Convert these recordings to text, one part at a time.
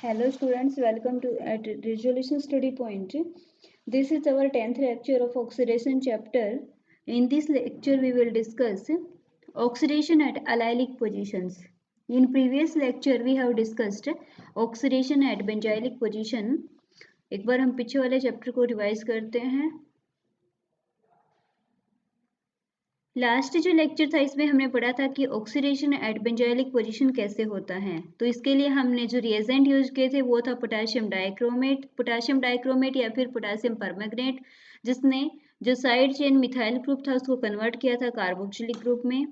Hello students, welcome to at Resolution Study Point. This is our 10th lecture of oxidation chapter. In this lecture we will discuss oxidation at allylic positions. In previous lecture we have discussed oxidation at benzylic position. एक बार हम पीछे वाले chapter को revise करते हैं। Last जो lecture था इसमें हमने पढ़ा था कि ऑक्सीडेशन एट बेंजाइलिक पोजीशन कैसे होता है। तो इसके लिए हमने जो रिएजेंट यूज किए थे वो था पोटेशियम डाइक्रोमेट या फिर पोटेशियम परमैंगनेट, जिसने जो साइड चेन मिथाइल ग्रुप था उसको कन्वर्ट किया था कार्बोक्सिलिक ग्रुप में।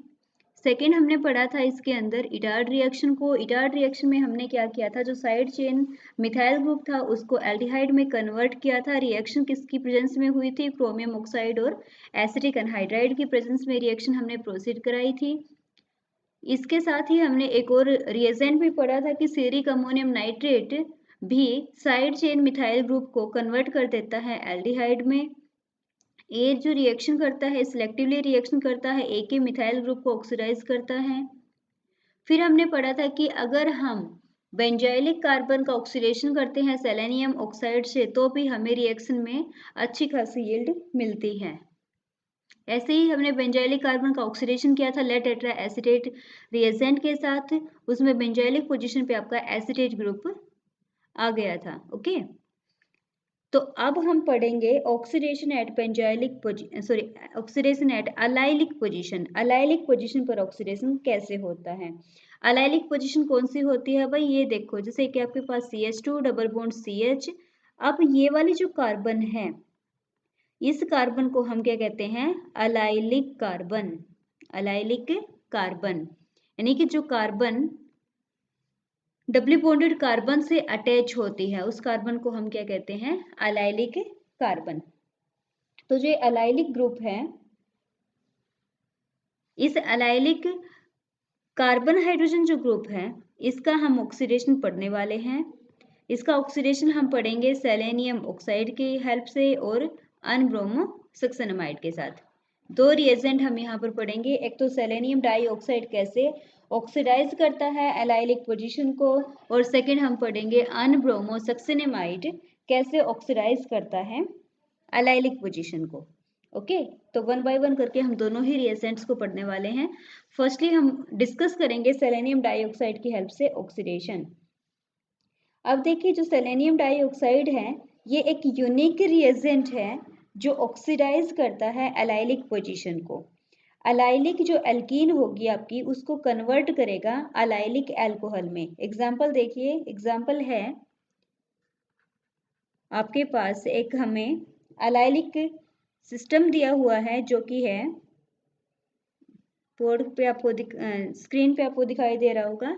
सेकेंड हमने पढ़ा था इसके अंदर इटार्ड रिएक्शन को। इटार्ड रिएक्शन में हमने क्या किया था, जो साइड चेन मिथाइल ग्रुप था उसको एल्डिहाइड में कन्वर्ट किया था। रिएक्शन किसकी प्रेजेंस में हुई थी, क्रोमियम ऑक्साइड और एसिटिक एनहाइड्राइड की प्रेजेंस में रिएक्शन हमने प्रोसीड कराई थी। इसके साथ ही हमने एक और रिएजेंट भी पढ़ा था कि सेरिक अमोनियम नाइट्रेट भी साइड चेन मिथाइल ग्रुप को कन्वर्ट कर देता है एल्डिहाइड में। ए जो रिएक्शन करता है, सिलेक्टिवली रिएक्शन करता है, ए के मिथाइल ग्रुप को ऑक्सीडाइज करता है। फिर हमने पढ़ा था कि अगर हम बेंजाइलिक कार्बन का ऑक्सीडेशन करते हैं सेलेनियम ऑक्साइड से तो भी हमें रिएक्शन में अच्छी खासी यील्ड मिलती है। ऐसे ही हमने बेंजाइलिक कार्बन का ऑक्सीडेशन किया था लेड टेट्रा एसीटेट रिएजेंट के साथ, उसमें बेंजाइलिक पोजीशन पे आपका एसीटेट ग्रुप आ गया था। ओके, तो अब हम पढ़ेंगे oxidation at benzylic oxidation at allylic position. Allylic position पर ऑक्सीडेशन कैसे होता है। अलाइलिक पोजीशन कौन सी होती है भाई, ये देखो, जैसे कि आपके पास CH2 डबल बॉन्ड CH। अब ये वाली जो कार्बन है, इस कार्बन को हम क्या कहते हैं, अलाइलिक कार्बन। अलाइलिक कार्बन यानी कि जो कार्बन डबली बॉन्डेड कार्बन से अटैच होती है उस कार्बन को हम क्या कहते हैं, अलाइलिक कार्बन। तो जो अलाइलिक ग्रुप है, इस अलाइलिक कार्बन हाइड्रोजन जो ग्रुप है इसका हम ऑक्सीडेशन पढ़ने वाले हैं। इसका ऑक्सीडेशन हम पढ़ेंगे सेलेनियम ऑक्साइड की हेल्प से और अनब्रोमो सक्सेनामाइड के साथ। दो रिएजेंट हम यहाँ पर पढ़ेंगे, एक तो सेलेनियम डाइऑक्साइड कैसे ऑक्सीडाइज करता है एलाइलिक पोजीशन को, और सेकंड हम पढ़ेंगे अनब्रोमो सक्सेनामाइड कैसे ऑक्सीडाइज करता है एलाइलिक पोजीशन को। ओके, तो वन बाय वन करके हम दोनों ही रिएजेंट्स को पढ़ने वाले हैं। फर्स्टली हम डिस्कस करेंगे सेलेनियम डाइऑक्साइड की हेल्प से ऑक्सीडेशन। अब देखिए, जो सेलेनियम डाइऑक्साइड है ये एक यूनिक रिएजेंट है जो ऑक्सीडाइज करता है एलाइलिक पोजीशन को। अलाइलिक जो एल्कीन होगी आपकी उसको कन्वर्ट करेगा अलाइलिक अल्कोहल में। एग्जाम्पल देखिए, एग्जाम्पल है आपके पास एक हमें अलाइलिक सिस्टम दिया हुआ है जो कि है बोर्ड पे आपको स्क्रीन पे आपको दिखाई दे रहा होगा,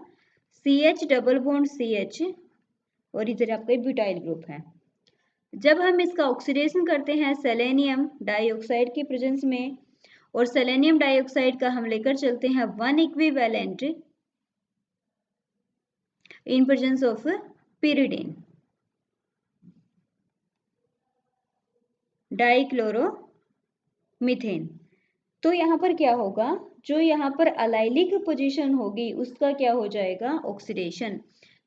CH डबल बॉन्ड CH और इधर आपका ब्यूटाइल ग्रुप है। जब हम इसका ऑक्सीडेशन करते हैं सेलेनियम डाइऑक्साइड की प्रेजेंस में, और सेलेनियम डाइऑक्साइड का हम लेकर चलते हैं 1 equivalent in presence of pyridine dichloromethane, तो यहाँ पर क्या होगा, जो यहाँ पर अलाइलिक पोजीशन होगी उसका क्या हो जाएगा, ऑक्सीडेशन।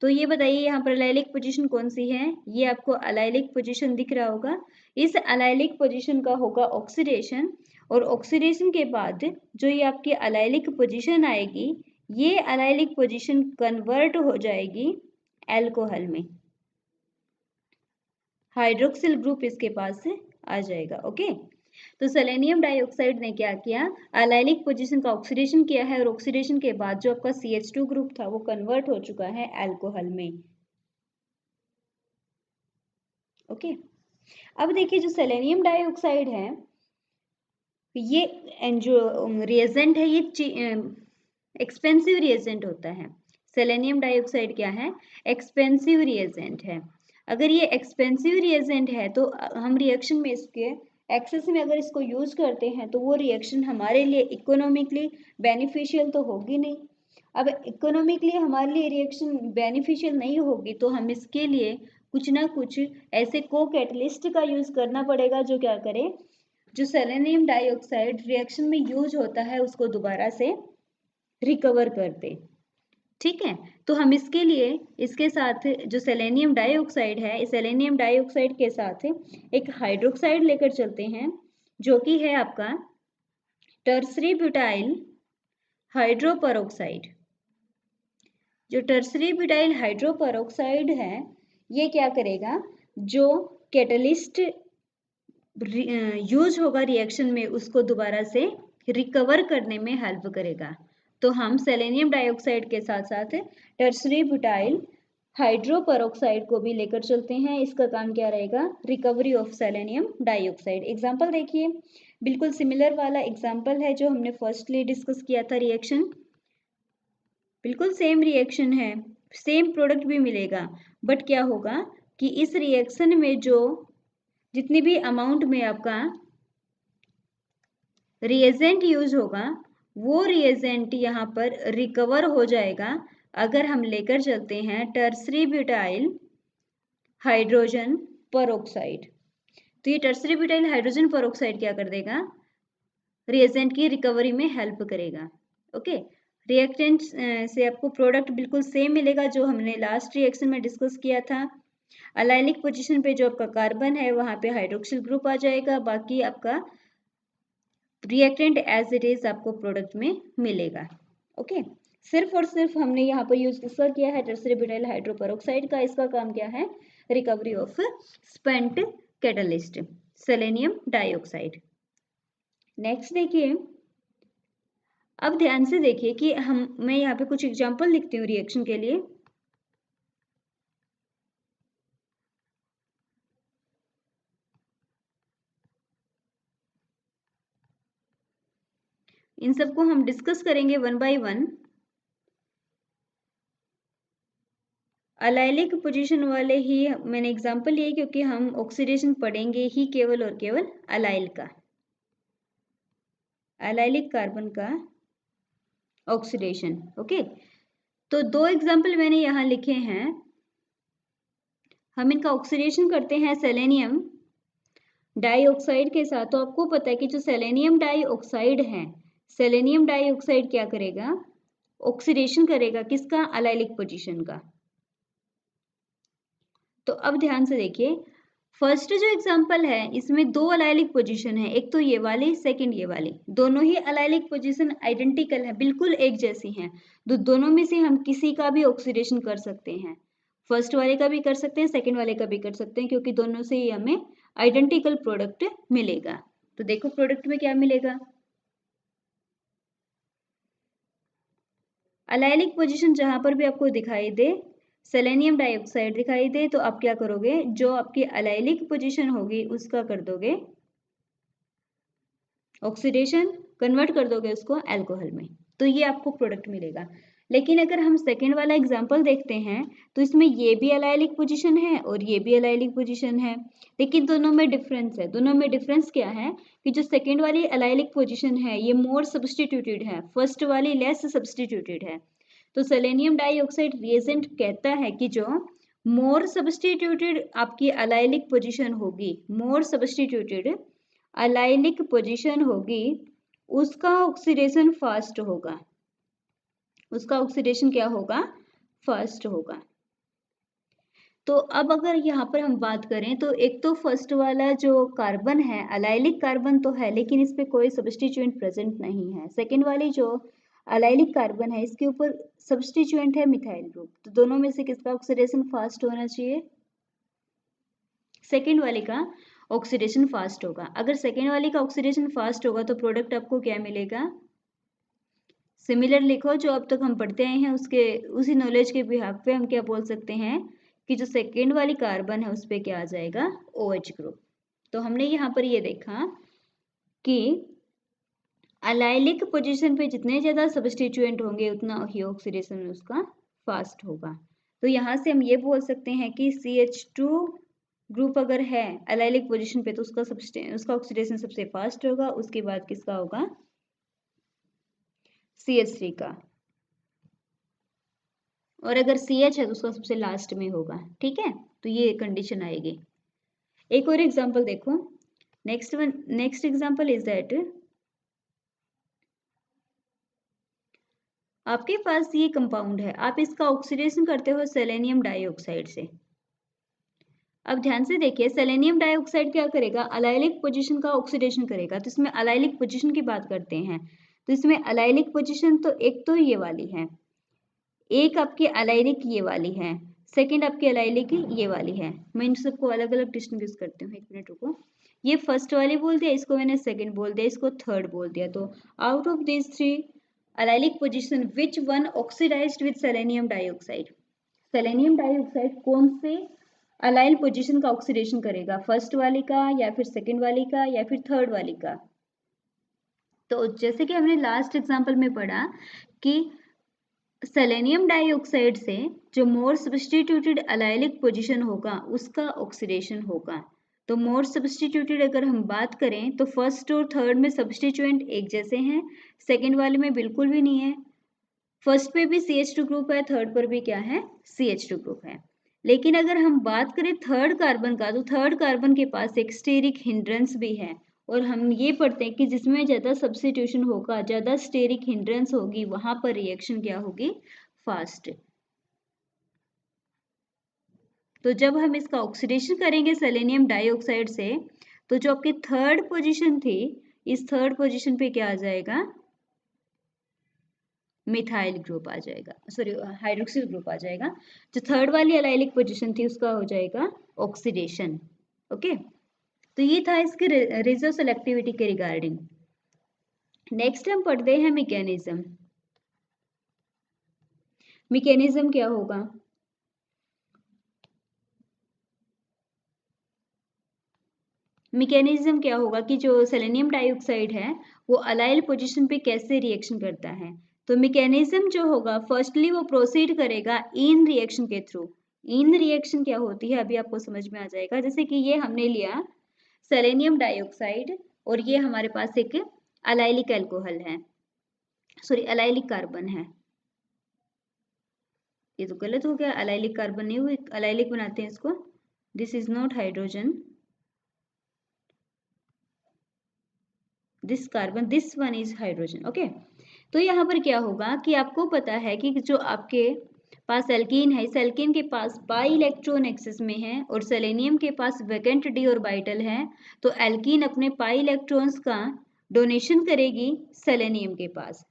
तो ये बताइए यहाँ पर अलाइलिक पोजीशन कौन सी है, ये आपको अलाइलिक पोजीशन दिख रहा होगा। इस अलाइलिक पोजीशन का होगा ऑक्सीडेशन, और ऑक्सीडेशन के बाद जो ये आपकी अलाइलिक पोजीशन आएगी, ये अलाइलिक पोजीशन कन्वर्ट हो जाएगी अल्कोहल में, हाइड्रोक्सिल ग्रुप इसके पास आ जाएगा। ओके, तो सेलेनियम डाइऑक्साइड ने क्या किया, अलाइलिक पोजीशन का ऑक्सीडेशन किया है, और ऑक्सीडेशन के बाद जो आपका CH2 ग्रुप था वो कन्वर्ट हो चुका है अल्कोहल में। ओके, अब देखिए जो सेलेनियम डाइऑक्साइड है ये जो रिएजेंट है ये एक्सपेंसिव रिएजेंट होता है। सेलेनियम डाइऑक्साइड क्या है, एक्सपेंसिव रिएजेंट है। अगर ये एक्सपेंसिव रिएजेंट है तो हम रिएक्शन में इसके एक्सेस में अगर इसको यूज करते हैं तो वो रिएक्शन हमारे लिए इकोनॉमिकली बेनिफिशियल तो होगी नहीं। अब इकोनॉमिकली हमारे लिए रिएक्शन बेनिफिशियल नहीं होगी तो हम इसके लिए कुछ ना कुछ ऐसे को कैटलिस्ट का यूज करना पड़ेगा जो क्या करे, जो सेलेनियम डाइऑक्साइड रिएक्शन में यूज होता है उसको दोबारा से रिकवर कर दे। ठीक है। तो हम इसके लिए इसके साथ जो सेलेनियम डाइऑक्साइड है, इस सेलेनियम डाइऑक्साइड के साथ एक हाइड्रोक्साइड लेकर चलते हैं जो कि है आपका टर्सरी ब्यूटाइल हाइड्रोपरऑक्साइड। जो टर्सरी ब्यूटाइल हाइड्रोपरऑक्साइड है ये क्या करेगा, जो कैटलिस्ट यूज होगा रिएक्शन में उसको दोबारा से रिकवर करने में हेल्प करेगा। तो हम सेलेनियम डाइऑक्साइड के साथ साथ टर्सरी ब्यूटाइल हाइड्रोपरऑक्साइड को भी लेकर चलते हैं। इसका काम क्या रहेगा, recovery of selenium dioxide. Example देखिए, बिल्कुल सिमिलर वाला एग्जांपल है जो हमने फर्स्टली डिस्कस किया था रिएक्शन, बिल्कुल सेम रिएक्शन है, सेम प्रोडक्ट भी मिलेगा, बट क्या होगा कि इस रिएक्शन में जो जितनी भी अमाउंट में आपका रिएजेंट यूज होगा वो रिएजेंट यहाँ पर रिकवर हो जाएगा अगर हम लेकर चलते हैं टर्सरी ब्यूटाइल हाइड्रोजन परऑक्साइड। तो ये टर्सरी ब्यूटाइल हाइड्रोजन परऑक्साइड क्या कर देगा, रिएजेंट की रिकवरी में हेल्प करेगा। ओके, रिएक्टेंट से आपको प्रोडक्ट बिल्कुल सेम मिलेगा जो हमने लास्ट रिएक्शन में डिस्कस किया था। अलाइलिक पोजीशन पे जो आपका कार्बन है वहां पे हाइड्रोक्सिल ग्रुप आ जाएगा, बाकी आपका रिएक्टेंट एज इट इज आपको प्रोडक्ट में मिलेगा। ओके, सिर्फ और सिर्फ हमने यहाँ पर यूज किसका किया है, टर्सरी ब्यूटाइल हाइड्रोपरऑक्साइड का। इसका काम क्या है, recovery of spent catalyst selenium dioxide. Next देखिए, अब ध्यान से देखिए कि मैं यहाँ पे कुछ एग्जांपल लिखती हूँ रिएक्शन के लिए। इन सबको हम डिस्कस करेंगे one by one. Allylic position वाले ही मैंने एग्जांपल लिए क्योंकि हम ऑक्सीडेशन पढ़ेंगे ही केवल और केवल अलाइल का, अलाइलिक कार्बन का ऑक्सीडेशन। ओके, तो दो एग्जांपल मैंने यहाँ लिखे हैं। हम इनका ऑक्सीडेशन करते हैं सेलेनियम डाइऑक्साइड के साथ। तो आपको पता है कि जो सेलेनियम डाइऑक्साइड है, सेलेनियम डाइऑक्साइड क्या करेगा, ऑक्सीडेशन करेगा किसका, अलाइलिक पोजीशन का। तो अब ध्यान से देखिए, फर्स्ट जो एग्जांपल है इसमें दो अलाइलिक पोजीशन है, एक तो ये वाली, सेकंड ये वाली। दोनों ही अलाइलिक पोजीशन आइडेंटिकल है, बिल्कुल एक जैसी हैं। तो दोनों में से हम किसी का भी ऑक्सीडेशन कर सकते हैं, फर्स्ट वाले का भी कर सकते हैं, सेकंड वाले का भी कर सकते हैं, क्योंकि दोनों से ही हमें आइडेंटिकल प्रोडक्ट मिलेगा। तो देखो प्रोडक्ट में क्या मिलेगा, अलाइलिक पोजीशन जहां पर भी आपको दिखाई दे, सेलेनियम डाइऑक्साइड दिखाई दे, तो आप क्या करोगे, जो आपकी अलाइलिक पोजीशन होगी उसका कर दोगे ऑक्सीडेशन, कन्वर्ट कर दोगे उसको अल्कोहल में, तो ये आपको प्रोडक्ट मिलेगा। लेकिन अगर हम सेकेंड वाला एग्जांपल देखते हैं तो इसमें ये भी अलाइलिक पोजीशन है और ये भी अलाइलिक पोजीशन है, लेकिन दोनों में डिफरेंस है। दोनों में डिफरेंस क्या है कि जो सेकेंड वाली अलाइलिक पोजीशन है ये मोर सब्सटीट्यूटेड है, फर्स्ट वाली लेस सब्सटीट्यूटेड है। तो सेलेनियम डाइऑक्साइड रिएजेंट कहता है कि जो मोर सब्सटीट्यूटेड आपकी अलाइलिक पोजीशन होगी, मोर सब्सटीट्यूटेड अलाइलिक पोजीशन होगी, उसका ऑक्सीडेशन फास्ट होगा, उसका ऑक्सीडेशन क्या होगा, फास्ट होगा। तो अब अगर यहाँ पर हम बात करें तो एक तो फर्स्ट वाला जो कार्बन है अलाइलिक कार्बन तो है, लेकिन इस पे कोई सब्सटीट्यूएंट प्रेजेंट नहीं है। सेकेंड वाली जो अलाइलिक कार्बन है इसके ऊपर सब्सटीट्यूएंट है मिथाइल ग्रुप। तो दोनों में से किसका ऑक्सीडेशन फास्ट होना चाहिए, सेकेंड वाले का ऑक्सीडेशन फास्ट होगा। अगर सेकेंड वाले का ऑक्सीडेशन फास्ट होगा तो प्रोडक्ट आपको क्या मिलेगा, सिमिलर लिखो, जो अब तक हम पढ़ते आए हैं उसके उसी नॉलेज के बिहाफ पे हम क्या बोल सकते हैं कि जो सेकेंड वाली कार्बन है उस पर क्या आ जाएगा, OH ग्रुप। तो हमने यहाँ पर ये देखा कि अलाइलिक पोजीशन पे जितने ज़्यादा सब्सटीट्यूएंट होंगे उतना ही ऑक्सीडेशन उसका फास्ट होगा। तो यहाँ से हम ये बोल सकते हैं कि CH2 ग्रुप अगर है अलाइलिक पोजीशन पे तो उसका ऑक्सीडेशन सबसे फास्ट होगा, उसके बाद किसका होगा, CH3 का, और अगर CH है तो उसका सबसे लास्ट में होगा। ठीक है, तो ये कंडीशन आएगी। एक और एग्जांपल देखो, नेक्स्ट एग्जांपल इज दैट आपके पास ये कंपाउंड है, आप इसका ऑक्सीडेशन करते हो सेलेनियम डाइऑक्साइड से। अब ध्यान से देखिए, सेलेनियम डाइऑक्साइड क्या करेगा, अलाइलिक पोजीशन का ऑक्सीडेशन करेगा। तो इसमें अलाइलिक पोजीशन की बात करते हैं, तो इसमें अलाइलिक पोजीशन तो एक तो ये वाली है, एक आपकी अलाइलिक ये वाली है, सेकंड आपकी अलाइलिक ये वाली है। मैं इन सबको अलग अलग डिस्टिंग्विश करती हूँ, एक मिनट रुको। ये फर्स्ट वाली बोल दिया, इसको मैंने सेकंड बोल दिया, इसको थर्ड बोल दिया। तो out of this three allylic position which one oxidised with selenium dioxide, selenium dioxide कौन से अलाइल पोजीशन का ऑक्सीडेशन करेगा, फर्स्ट वाली का या फिर सेकंड वाली का या फिर थर्ड वाली का। तो जैसे कि हमने लास्ट एग्जांपल में पढ़ा कि सेलेनियम डाइऑक्साइड से जो मोर सब्स्टिट्यूटेड अलाइलिक पोजीशन होगा उसका ऑक्सीडेशन होगा। तो मोर सब्स्टिट्यूटेड अगर हम बात करें तो फर्स्ट और थर्ड में सब्स्टिट्यूएंट एक जैसे हैं, सेकंड वाले में बिल्कुल भी नहीं है। फर्स्ट पे भी CH2 ग्रुप है, थर्ड पर भी क्या है, CH2 ग्रुप है। लेकिन अगर हम बात करें थर्ड कार्बन का, तो थर्ड कार्बन के पास एक स्टेरिक हिंड्रेंस भी है, और हम ये पढ़ते हैं कि जिसमें ज़्यादा सब्स्टिट्यूशन होगा, ज़्यादा स्टेरिक हिंड्रेंस होगी, वहां पर रिएक्शन क्या होगी, फास्ट। तो जब हम इसका ऑक्सीडेशन करेंगे सेलेनियम डाइऑक्साइड से, तो जो आपकी थर्ड पोजीशन थी, इस थर्ड पोजीशन पे क्या आ जाएगा, मिथाइल ग्रुप आ जाएगा, सॉरी हाइड्रोक्सिल ग्रुप आ जाएगा। जो थर्ड वाली अलाइलिक पोजीशन थी उसका हो जाएगा ऑक्सीडेशन। ओके, तो ये था इसके रेजो सेलेक्टिविटी के रिगार्डिंग। नेक्स्ट हम पढ़ते हैं मैकेनिज्म। मैकेनिज्म क्या होगा, मैकेनिज्म क्या होगा कि जो सेलेनियम डाइऑक्साइड है वो अलाइल पोजीशन पे कैसे रिएक्शन करता है। तो मैकेनिज्म जो होगा, फर्स्टली वो प्रोसीड करेगा इन रिएक्शन के थ्रू। इन रिएक्शन क्या होती है अभी आपको समझ में आ जाएगा। जैसे कि ये हमने लिया सेलेनियम डाइऑक्साइड और ये हमारे पास एक अलाइलिक अल्कोहल है, सॉरी अलाइलिक कार्बन है। ये तो गलत हो गया, अलाइलिक कार्बन नहीं हुई, अलाइलिक बनाते हैं इसको। This is not hydrogen, this carbon, this one is hydrogen. Okay, तो यहाँ पर क्या होगा कि आपको पता है कि जो आपके पास एल्कीन है, इस एल्कीन के पास पाई इलेक्ट्रॉन एक्सेस में है और सेलेनियम के पास वैकेंट डी ऑर्बिटल है। तो एल्कीन अपने पाई इलेक्ट्रॉन्स का डोनेशन करेगी सेलेनियम के पास,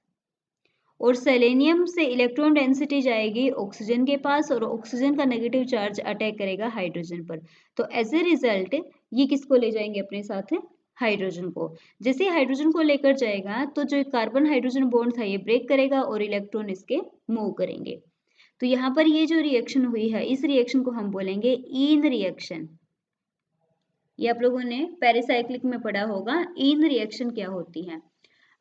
और सेलेनियम से इलेक्ट्रॉन डेंसिटी जाएगी ऑक्सीजन के पास, और ऑक्सीजन का नेगेटिव चार्ज अटैक करेगा हाइड्रोजन पर। तो एज ए रिजल्ट ये किसको ले जाएंगे अपने साथ, हाइड्रोजन को। जैसे हाइड्रोजन को लेकर जाएगा तो जो कार्बन हाइड्रोजन बॉन्ड था ये ब्रेक करेगा और इलेक्ट्रॉन इसके मूव करेंगे। तो यहाँ पर ये जो रिएक्शन हुई है, इस रिएक्शन को हम बोलेंगे ईन रिएक्शन। ये आप लोगों ने पेरिसाइक्लिक में पढ़ा होगा, ईन रिएक्शन क्या होती है।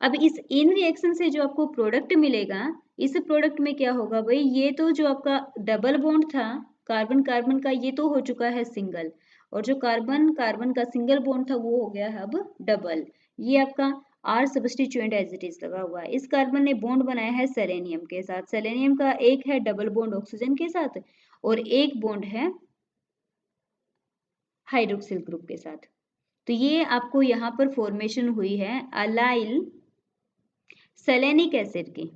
अब इस इन रिएक्शन से जो आपको प्रोडक्ट मिलेगा, इस प्रोडक्ट में क्या होगा भाई, ये तो जो आपका डबल बॉन्ड था कार्बन कार्बन का, ये तो हो चुका है सिंगल, और जो कार्बन कार्बन का सिंगल बॉन्ड था वो हो गया है अब डबल। ये आपका R substituent as it is लगा हुआ है। इस कार्बन ने बॉन्ड बनाया है सेलेनियम के साथ, सेलेनियम का एक है डबल बॉन्ड ऑक्सीजन के साथ और एक बॉन्ड है हाइड्रोक्सिल ग्रुप के साथ। तो ये आपको यहाँ पर फॉर्मेशन हुई है अलाइल सेलेनिक एसिड की।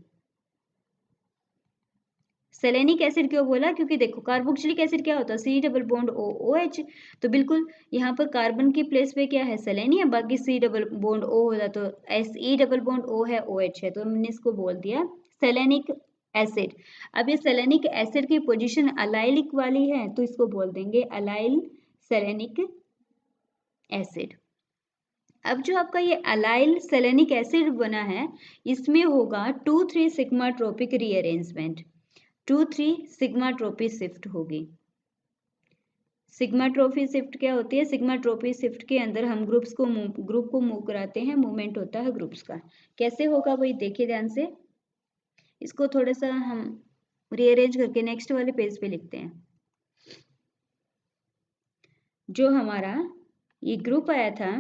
सेलेनिक एसिड क्यों बोला, क्योंकि देखो कार्बोक्सिलिक एसिड क्या होता है, C double bond O O H. तो बिल्कुल यहाँ पर कार्बन की प्लेस पे क्या है, सेलेनियम, बाकी सी डबल बॉन्ड ओ होता तो S E double bond O है, ओ एच है, तो हमने इसको बोल दिया सेलेनिक एसिड। अब ये सेलेनिक एसिड की पोजीशन अलाइलिक वाली है तो इसको बोल देंगे अलाइल सेलेनिक एसिड। अब जो आपका ये अलाइल सेलेनिक एसिड बना है, इसमें होगा 2,3 sigma tropic rearrangement, 2,3 sigma tropic shift होगी। सिग्मा ट्रोपी शिफ्ट क्या होती है, सिग्मा ट्रोपी शिफ्ट के अंदर हम ग्रुप को मूव कराते हैं, मूवमेंट होता है ग्रुप्स का। कैसे होगा वही देखिए ध्यान से, इसको थोड़ा सा हम रीअरेंज करके नेक्स्ट वाले पेज पे लिखते हैं। जो हमारा ये ग्रुप आया था,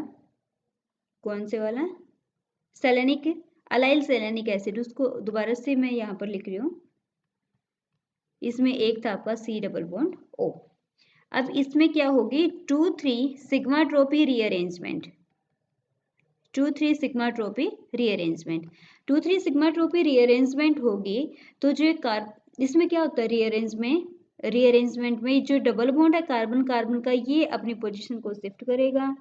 कौन से वाला, सेलेनिक अलाइल सेलेनिक एसिड, उसको दोबारा से मैं यहाँ पर लिख रही हूँ। इसमें एक था आपका सी डबल बॉन्ड ओ। अब इसमें क्या होगी, 2,3 sigma tropic rearrangement, 2,3 sigma tropic rearrangement. 2,3 sigma tropic rearrangement होगी तो जो इसमें क्या होता है रीअरेंजमेंट में जो डबल बॉन्ड है कार्बन कार्बन का ये अपनी पोजीशन को शिफ्ट करेगा,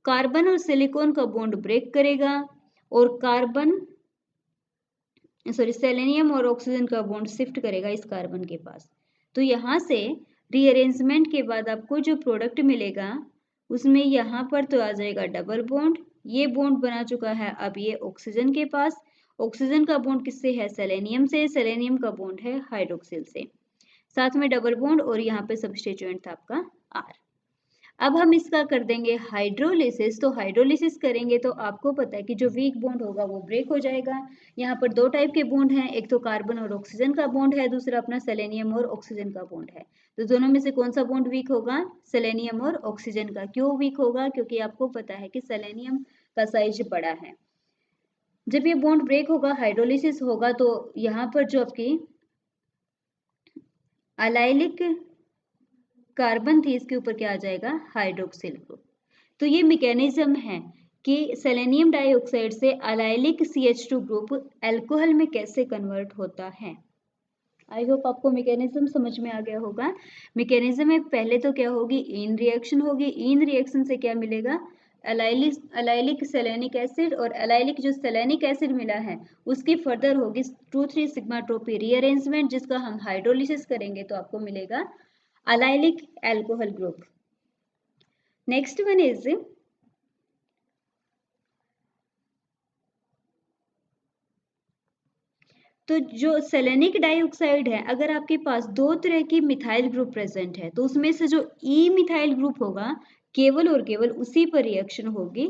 कार्बन और सिलिकॉन का बॉन्ड ब्रेक करेगा और सेलेनियम और ऑक्सीजन का बॉन्ड शिफ्ट करेगा इस कार्बन के पास। तो यहाँ से रीअरेंजमेंट के बाद आपको जो प्रोडक्ट मिलेगा उसमें यहाँ पर तो आ जाएगा डबल बॉन्ड, ये बॉन्ड बना चुका है अब ये ऑक्सीजन के पास, ऑक्सीजन का बॉन्ड किससे है सेलेनियम से, सेलेनियम का बॉन्ड है हाइड्रोक्सिल से, साथ में डबल बॉन्ड और यहाँ पे सब्स्टिट्यूएंट था आपका आर। अब हम इसका कर देंगे हाइड्रोलिसिस, तो हाइड्रोलिसिस करेंगे तो आपको पता है कि जो वीक बॉन्ड होगा वो ब्रेक हो जाएगा। यहाँ पर दो टाइप के बॉन्ड हैं, एक तो कार्बन और ऑक्सीजन का बॉन्ड है, दूसरा अपना सेलेनियम और ऑक्सीजन का बॉन्ड है। तो दोनों में से कौन सा बॉन्ड वीक होगा, सेलेनियम और ऑक्सीजन का। क्यों वीक होगा, क्योंकि आपको पता है कि सेलेनियम का साइज बड़ा है। जब ये बॉन्ड ब्रेक होगा हाइड्रोलिसिस होगा तो यहाँ पर जो आपकी अलाइलिक कार्बन थी इसके ऊपर क्या आ जाएगा हाइड्रोक्सिल ग्रुप। तो ये मैकेनिज्म है कि सेलेनियम डाइऑक्साइड से अलाइलिक CH2 ग्रुप अल्कोहल में कैसे कन्वर्ट होता है। आई होप आपको मैकेनिज्म समझ में आ गया होगा। मैकेनिज्म में पहले तो क्या होगी, इन रिएक्शन होगी, इन रिएक्शन से क्या मिलेगा, अलाइलिक सेलेनिक एसिड, और अलाइलिक जो सेलेनिक एसिड मिला है उसकी फर्दर होगी 2,3 सिग्मा ट्रोपी रीअरेंजमेंट, जिसका हम हाइड्रोलिसिस करेंगे तो आपको मिलेगा allylic alcohol group. Next one is तो जो सेलेनिक डाइऑक्साइड है, अगर आपके पास दो तरह की मिथाइल ग्रुप प्रेजेंट है तो उसमें से जो ई मिथाइल ग्रुप होगा केवल और केवल उसी पर रिएक्शन होगी,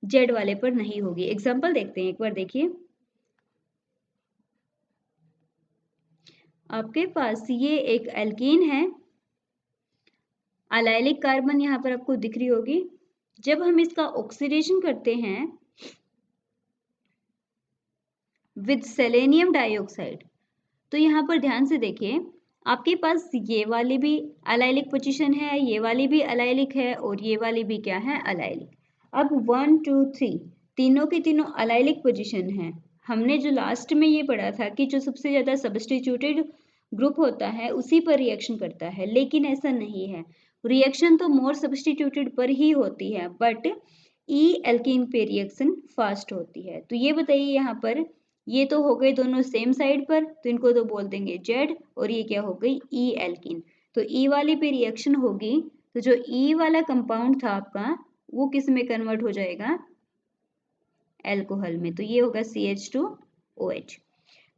जेड वाले पर नहीं होगी। एग्जांपल देखते हैं, एक बार देखिए, आपके पास ये एक एल्कीन है, अलाइलिक कार्बन यहाँ पर आपको दिख रही होगी। जब हम इसका ऑक्सीडेशन करते हैं विद सेलेनियम डाइऑक्साइड तो यहाँ पर ध्यान से देखिए, आपके पास ये वाली भी अलाइलिक पोजीशन है, ये वाली भी अलाइलिक है और ये वाली भी क्या है अलाइलिक। अब 1 2 3 तीनों के तीनों अलाइलिक पोजीशन है। हमने जो लास्ट में ये पढ़ा था कि जो सबसे ज्यादा सब्स्टिट्यूटेड ग्रुप होता है उसी पर रिएक्शन करता है, लेकिन ऐसा नहीं है। रिएक्शन तो मोर सब्स्टिट्यूटेड पर ही होती है, बट ई एल्कीन पे रिएक्शन फास्ट होती है। तो ये बताइए, यहाँ पर ये तो हो गए दोनों सेम साइड पर, तो इनको तो बोल देंगे जेड, और ये क्या हो गई ई एल्कीन। तो ई वाली पे रिएक्शन होगी तो जो ई वाला कंपाउंड था आपका वो किस में कन्वर्ट हो जाएगा, एल्कोहल में। तो ये होगा CH2OH।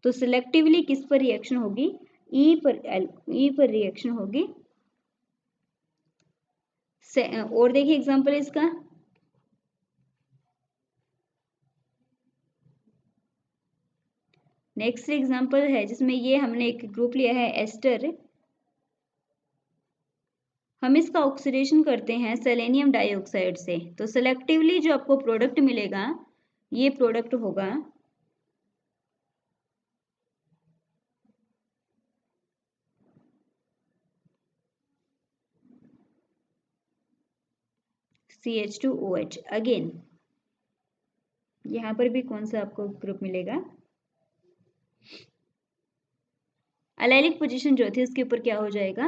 तो सिलेक्टिवली किस पर रिएक्शन होगी, ई पर रिएक्शन होगी। और देखिए एग्जांपल इसका, नेक्स्ट एग्जांपल है जिसमें ये हमने एक ग्रुप लिया है एस्टर, हम इसका ऑक्सीडेशन करते हैं सेलेनियम डाइऑक्साइड से, तो सेलेक्टिवली जो आपको प्रोडक्ट मिलेगा ये प्रोडक्ट होगा CH2OH। अगेन यहाँ पर भी कौन सा आपको ग्रुप मिलेगा, अलाइलिक पोजीशन जो थी उसके ऊपर क्या हो जाएगा,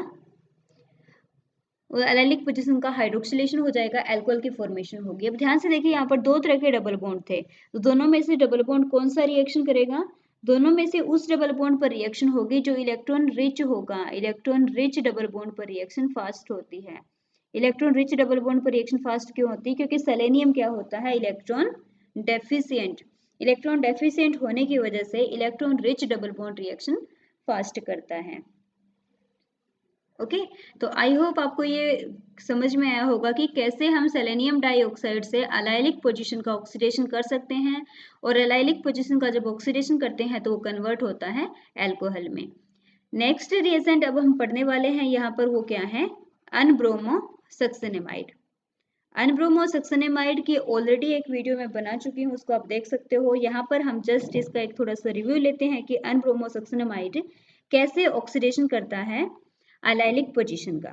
एलाइलिक पोजीशन का हाइड्रोक्सिलेशन हो जाएगा, अल्कोहल की फॉर्मेशन होगी। अब ध्यान से देखिए, यहाँ पर दो तरह के डबल बॉन्ड थे, तो दोनों में से डबल बॉन्ड कौन सा रिएक्शन करेगा, दोनों में से उस डबल बॉन्ड पर रिएक्शन होगी जो इलेक्ट्रॉन रिच होगा। इलेक्ट्रॉन रिच डबल बॉन्ड पर रिएक्शन फास्ट होती है। इलेक्ट्रॉन रिच डबल बॉन्ड पर रिएक्शन फास्ट क्यों होती है, क्योंकि सेलेनियम क्या होता है, इलेक्ट्रॉन डेफिशिएंट। इलेक्ट्रॉन डेफिशिएंट होने की वजह से electron rich double bond reaction fast करता है। ओके तो आई होप आपको ये समझ में आया होगा कि कैसे हम सेलेनियम डाइऑक्साइड से अलाइलिक पोजीशन का ऑक्सीडेशन कर सकते हैं, और अलाइलिक पोजीशन का जब ऑक्सीडेशन करते हैं तो वो कन्वर्ट होता है अल्कोहल में। नेक्स्ट रिएजेंट अब हम पढ़ने वाले हैं यहाँ पर, वो क्या है, अनब्रोमोसक्सेनेमाइड। अनब्रोमोसक्सेनेमाइड की ऑलरेडी एक वीडियो मैं बना चुकी हूँ, उसको आप देख सकते हो। यहाँ पर हम जस्ट इसका एक थोड़ा सा रिव्यू लेते हैं कि अनब्रोमोसक्सेनेमाइड कैसे ऑक्सीडेशन करता है allylic position का।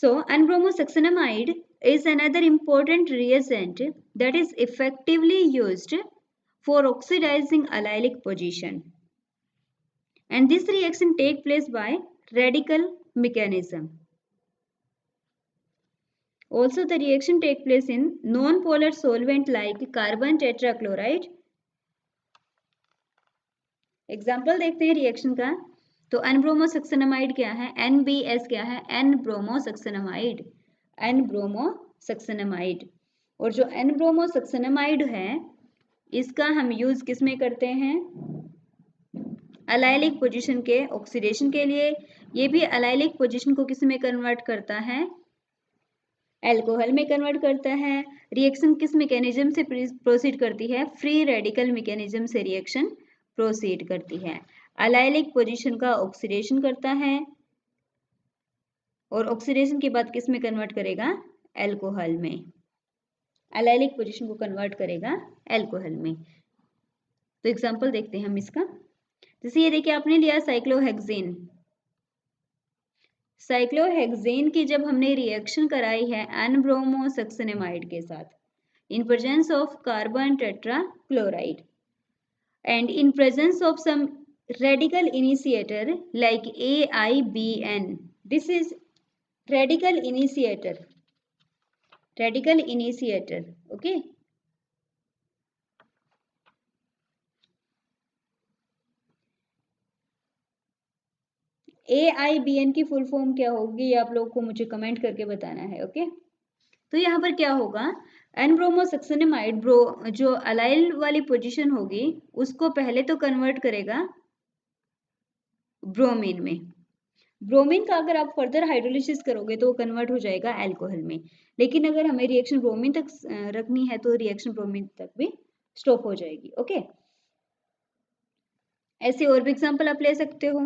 So unbromosuccinimide is another important reagent that is effectively used for oxidizing allylic position, and this reaction take place by radical mechanism. Also the reaction take place in non-polar solvent like carbon tetrachloride. Example देखते हैं reaction का। तो अनब्रोमोसक्सेनामाइड क्या है, NBS क्या है, N-ब्रोमोसक्सेनामाइड, N-ब्रोमोसक्सेनामाइड। और जो N-ब्रोमोसक्सेनामाइड है इसका हम यूज किस में करते हैं, अलाइलिक पोजीशन के ऑक्सीडेशन के लिए। ये भी अलाइलिक पोजीशन को किस में कन्वर्ट करता है, एल्कोहल में कन्वर्ट करता है। रिएक्शन किस मैकेनिज्म से प्रोसीड करती है, फ्री रेडिकल मैकेनिज्म से रिएक्शन प्रोसीड करती है। अलाइलिक पोजीशन का ऑक्सीडेशन करता है और ऑक्सीडेशन के बाद किस में कन्वर्ट करेगा, एल्कोहल में। अलाइलिक पोजीशन को कन्वर्ट करेगा एल्कोहल में। तो एग्जांपल देखते हैं हम इसका। जैसे ये देखिए आपने लिया साइक्लोहेक्सेन। साइक्लोहेक्सेन की जब हमने रिएक्शन कराई है N-ब्रोमोसक्सेनामाइड के साथ in presence of carbon tetrachloride and in presence of some radical initiator like AIBN. This is radical initiator, okay. AIBN की फुल फॉर्म क्या होगी ये आप लोगों को मुझे कमेंट करके बताना है, ओके। तो यहाँ पर क्या होगा, N-ब्रोमोसक्सेनामाइड जो अलाइल वाली पोजीशन होगी उसको पहले तो कन्वर्ट करेगा ब्रोमीन में। ब्रोमीन का अगर आप फर्दर हाइड्रोलिसिस करोगे तो वो कन्वर्ट हो जाएगा अल्कोहल में। लेकिन अगर हमें रिएक्शन ब्रोमीन तक रखनी है तो रिएक्शन ब्रोमीन तक भी स्टॉप हो जाएगी, ओके। ऐसे और भी एग्जांपल आप ले सकते हो।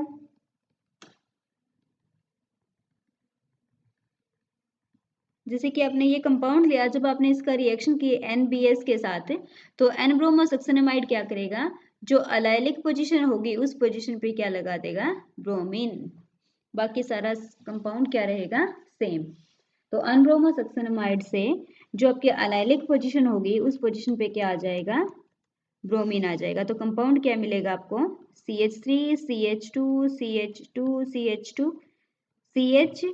जैसे कि आपने ये कंपाउंड लिया, जब आपने इसका रिएक्शन की NBS के साथ तो N-ब्रोमोसक्सेनामाइड क्या करेगा, जो अलाइलिक पोजीशन होगी उस पोजीशन पे क्या लगा देगा, ब्रोमीन। बाकी सारा कंपाउंड क्या रहेगा, सेम। तो N-ब्रोमोसक्सेनामाइड से जो आपकी अलाइलिक पोजीशन होगी उस पोजीशन पे क्या आ जाएगा, ब्रोमीन आ जाएगा। तो कंपाउंड क्या मिलेगा आपको, CH3 CH2 CH2 CH2 CH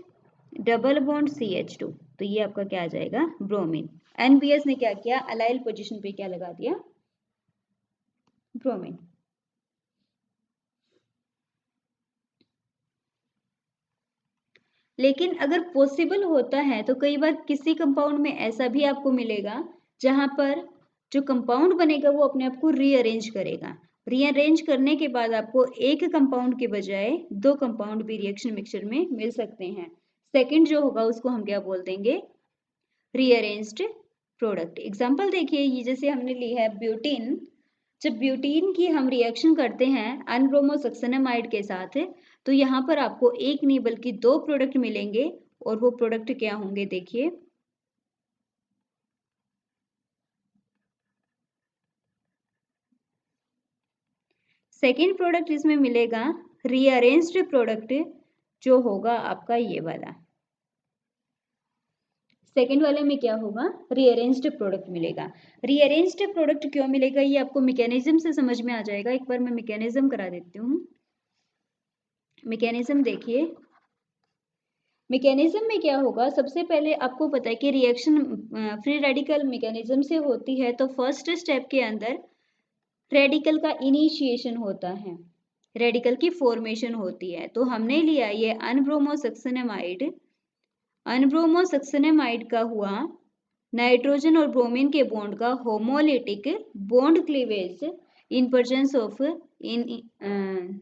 double bond CH2। तो ये आपका क्या आ जाएगा, ब्रोमीन। NBS ने क्या किया, अलाइल पोजीशन पे क्या लगा दिया, ब्रोमीन। लेकिन अगर पॉसिबल होता है तो कई बार किसी कंपाउंड में ऐसा भी आपको मिलेगा जहां पर जो कंपाउंड बनेगा वो अपने आप को रीअरेंज करेगा। रीअरेंज करने के बाद आपको एक कंपाउंड के बजाय दो कंपाउंड भी रिएक्शन मिक्सचर में मिल सकते हैं। सेकंड जो होगा उसको हम क्या बोल देंगे, रीअरेंज्ड प्रोडक्ट। एग्जांपल देखिए, ये जैसे हमने ली है ब्यूटीन। जब ब्यूटीन की हम रिएक्शन करते हैं N-ब्रोमोसक्सेनामाइड के साथ तो यहाँ पर आपको एक नहीं बल्कि दो प्रोडक्ट मिलेंगे। और वो प्रोडक्ट क्या होंगे, देखिए सेकेंड प्रोडक्ट इसमें मिलेगा रीअरेंज्ड प्रोडक्ट, जो होगा आपका ये वाला। सेकेंड वाले में क्या होगा, रीअरेंज्ड प्रोडक्ट मिलेगा। रीअरेंज्ड प्रोडक्ट क्यों मिलेगा ये आपको मैकेनिज्म से समझ में आ जाएगा। एक बार मैं मैकेनिज्म करा देती हूँ। मैकेनिज्म देखिए, मैकेनिज्म में क्या होगा, सबसे पहले आपको पता है कि रिएक्शन फ्री रेडिकल मैकेनिज्म से होती है। तो फर्स्ट स्टेप के अंदर रेडिकल का इनिशिएशन होता है, रेडिकल की फॉर्मेशन होती है। तो हमने लिया ये N-ब्रोमोसक्सेनामाइड। N-ब्रोमोसक्सेनामाइड का हुआ नाइट्रोजन और ब्रोमीन के बॉन्ड का homolytic bond cleavage in presence of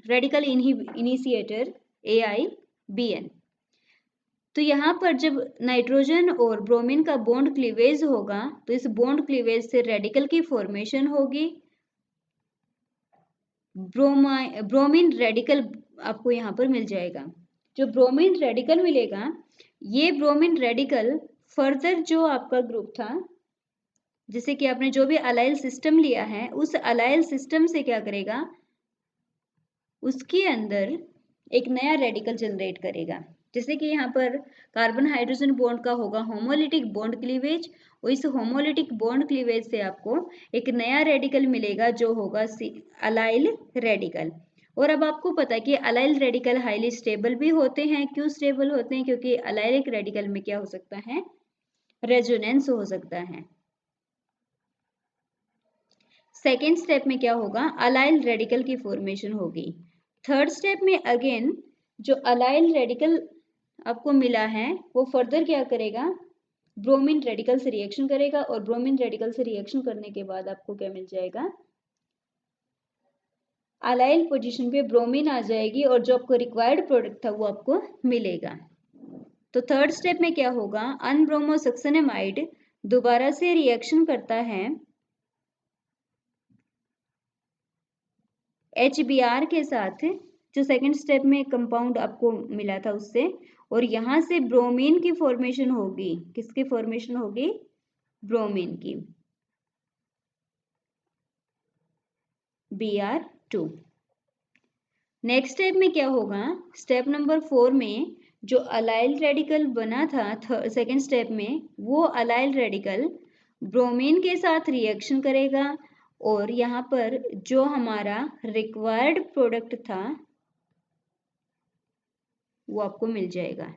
radical initiator AIBN। तो यहाँ पर जब नाइट्रोजन और ब्रोमीन का बॉन्ड क्लीवेज होगा तो इस बॉन्ड क्लीवेज से रेडिकल की फॉर्मेशन होगी। ब्रोमीन रेडिकल आपको यहाँ पर मिल जाएगा। जो ब्रोमीन रेडिकल मिलेगा, ये ब्रोमीन रेडिकल फर्दर जो आपका ग्रुप था, जैसे कि आपने जो भी अलाइल सिस्टम लिया है उस अलाइल सिस्टम से क्या करेगा, उसके अंदर एक नया रेडिकल जनरेट करेगा। जैसे कि यहाँ पर कार्बन हाइड्रोजन बॉन्ड का होगा होमोलिटिक बॉन्ड क्लीवेज, और इस होमोलिटिक बॉन्ड क्लीवेज से आपको एक नया रेडिकल मिलेगा जो होगा अलाइल रेडिकल। और अब आपको पता है कि अलाइल रेडिकल हाईली स्टेबल भी होते हैं। क्यों स्टेबल होते हैं? क्योंकि अलाइलिक रेडिकल में क्या हो सकता है? रेजोनेंस हो सकता है। सेकेंड स्टेप में क्या होगा? अलाइल रेडिकल की फॉर्मेशन होगी। थर्ड स्टेप में अगेन जो अलाइल रेडिकल आपको मिला है वो फर्दर क्या करेगा? ब्रोमीन रेडिकल से रिएक्शन करेगा, और ब्रोमीन रेडिकल से रिएक्शन करने के बाद आपको क्या मिल जाएगा? अलाइल पोजीशन पे ब्रोमीन आ जाएगी, और जो आपको रिक्वायर्ड प्रोडक्ट था वो आपको मिलेगा। तो थर्ड स्टेप में क्या होगा? अनब्रोमोसक्सेनामाइड दोबारा से रिएक्शन करता है HBr के साथ, जो सेकंड स्टेप में कंपाउंड आपको मिला था उससे, और यहां से ब्रोमीन की फॉर्मेशन होगी। किसकी फॉर्मेशन होगी? ब्रोमीन की, Br2। नेक्स्ट स्टेप में क्या होगा? स्टेप नंबर 4 में जो अलाइल रेडिकल बना था सेकेंड स्टेप में, वो अलाइल रेडिकल ब्रोमीन के साथ रिएक्शन करेगा, और यहाँ पर जो हमारा रिक्वायर्ड प्रोडक्ट था वो आपको मिल जाएगा।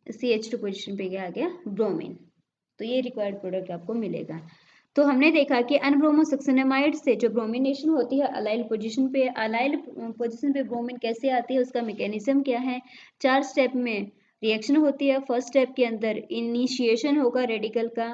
CH2 पोजीशन पे क्या आ गया? ब्रोमीन। तो ये रिक्वायर्ड प्रोडक्ट आपको मिलेगा। तो हमने देखा कि अनब्रोमोसक्सेनामाइड से जो ब्रोमिनेशन होती है अलाइल पोजीशन पे, अलाइल पोजीशन पे ब्रोमीन कैसे आती है, उसका मैकेनिज्म क्या है? 4 स्टेप में रिएक्शन होती है। फर्स्ट स्टेप के अंदर इनिशिएशन होगा रेडिकल का।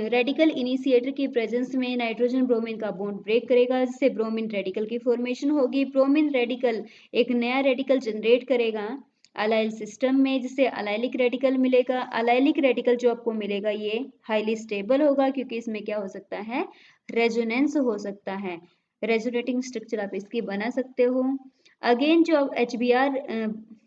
रेडिकल इनिशिएटर की प्रेजेंस में नाइट्रोजन ब्रोमीन का बॉन्ड ब्रेक करेगा, जिससे ब्रोमीन रेडिकल की फॉर्मेशन होगी। ब्रोमीन रेडिकल एक नया रेडिकल जनरेट करेगा अलाइल सिस्टम में, जिससे अलाइलिक रेडिकल मिलेगा। अलाइलिक रेडिकल जो आपको मिलेगा ये हाईली स्टेबल होगा, क्योंकि इसमें क्या हो सकता है? रेजोनेंस हो सकता है। रेजोनेटिंग स्ट्रक्चर आप इसकी बना सकते हो। अगेन जो HBr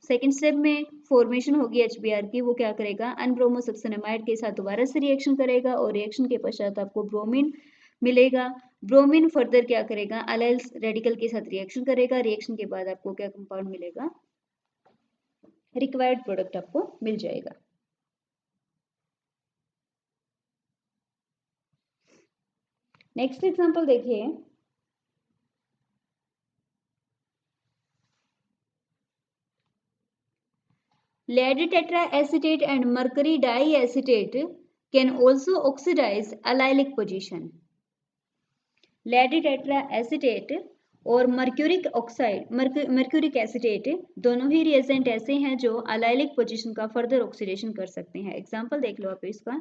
सेकेंड स्टेप में फॉर्मेशन होगी HBr की, वो क्या करेगा? अनब्रोमोसक्सेनामाइड के साथ दोबारा से रिएक्शन करेगा, और रिएक्शन के पश्चात आपको ब्रोमीन मिलेगा। ब्रोमीन फर्दर क्या करेगा? अलाइल रेडिकल के साथ रिएक्शन करेगा। रिएक्शन के बाद आपको क्या कंपाउंड मिलेगा? रिक्वायर्ड प्रोडक्ट आपको मिल जाएगा। नेक्स्ट एग्जांपल देखिए। Lead tetra acetate and mercury di acetate can also oxidise allylic position. Lead tetra acetate और मर्क्यूरिक ऑक्साइड मर्क्यूरिक एसीटेट दोनों ही रिएजेंट ऐसे हैं जो अलाइलिक पोजीशन का फर्दर ऑक्सीडेशन कर सकते हैं। एग्जांपल देख लो आप इसका।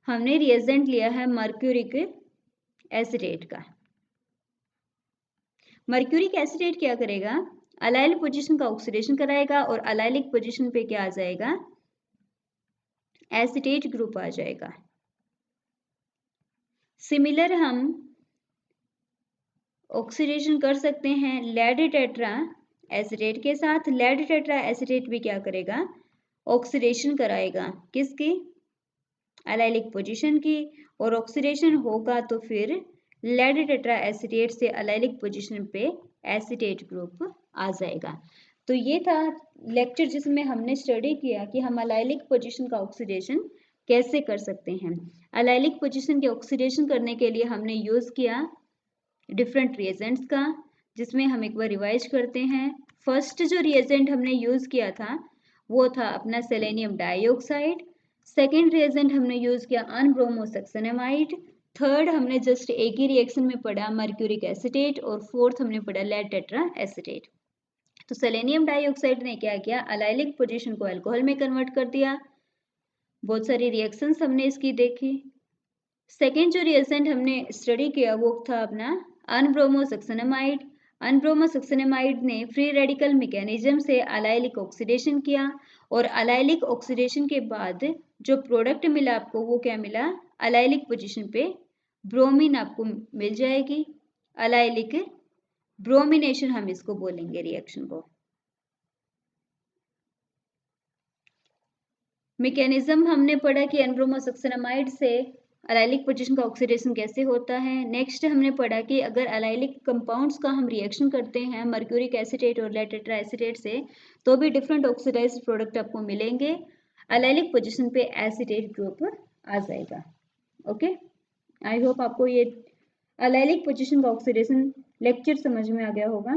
हमने रिएजेंट लिया है मर्क्यूरिक एसीटेट का। मर्क्यूरिक एसीटेट क्या करेगा? अलाइल पोजीशन का ऑक्सीडेशन कराएगा, और अलाइलिक पोजीशन पे क्या आ जाएगा? एसीटेट ग्रुप आ जाएगा। सिमिलर हम ऑक्सीडेशन कर सकते हैं लेड टेट्रा एसीटेट के साथ। लेड टेट्रा एसीटेट भी क्या करेगा? ऑक्सीडेशन कराएगा। किसकी? अलाइलिक पोजीशन की। और ऑक्सीडेशन होगा तो फिर लेड टेट्रा एसीटेट से अलाइलिक पोजीशन पे एसीटेट ग्रुप आ जाएगा। तो ये था लेक्चर जिसमें हमने स्टडी किया कि हम अलाइलिक पोजीशन का ऑक्सीडेशन कैसे कर सकते हैं। अलाइलिक पोजीशन के ऑक्सीडेशन करने के लिए हमने यूज किया डिफरेंट रिएजेंट्स का, जिसमें हम एक बार रिवाइज करते हैं। फर्स्ट जो रिएजेंट हमने यूज किया था वो था अपना सेलेनियम डाइऑक्साइड। सेकेंड रिएजेंट हमने यूज किया अनब्रोमोसक्सेनामाइड। थर्ड हमने जस्ट एक ही रिएक्शन में पढ़ा मर्क्यूरिक एसीटेट, और फोर्थ हमने पढ़ा लेड टेट्रा एसीटेट। तो सेलेनियम डाइऑक्साइड ने क्या किया? अलाइलिक पोजीशन को अल्कोहल में कन्वर्ट कर दिया। बहुत सारी रिएक्शंस हमने इसकी देखी। सेकेंड जो रिएजेंट हमने स्टडी किया वो था अपना अनब्रोमोसक्सेनामाइड। अनब्रोमोसक्सेनामाइड ने फ्री रेडिकल मैकेनिज्म से अलाइलिक ऑक्सीडेशन किया, और अलाइलिक ऑक्सीडेशन के बाद जो प्रोडक्ट मिला आपको वो क्या मिला? अलाइलिक पोजीशन पे ब्रोमीन आपको मिल जाएगी। अलाइलिक ब्रोमिनेशन हम इसको बोलेंगे रिएक्शन को। मैकेनिज्म हमने पढ़ा कि एन-ब्रोमोसक्सेनामाइड से एलाइलिक पोजीशन का ऑक्सीडेशन कैसे होता है। नेक्स्ट हमने पढ़ा कि अगर एलाइलिक कंपाउंड्स का हम रिएक्शन करते हैं मर्क्यूरिक एसीटेट और लेड टेट्राएसीटेट से तो भी डिफरेंट ऑक्सीडाइज्ड प्रोडक्ट आपको मिलेंगे। एलाइलिक पोजीशन पे एसीटेट ग्रुप आ जाएगा। ओके, आई होप आपको ये एलाइलिक पोजीशन का ऑक्सीडेशन लेक्चर समझ में आ गया होगा।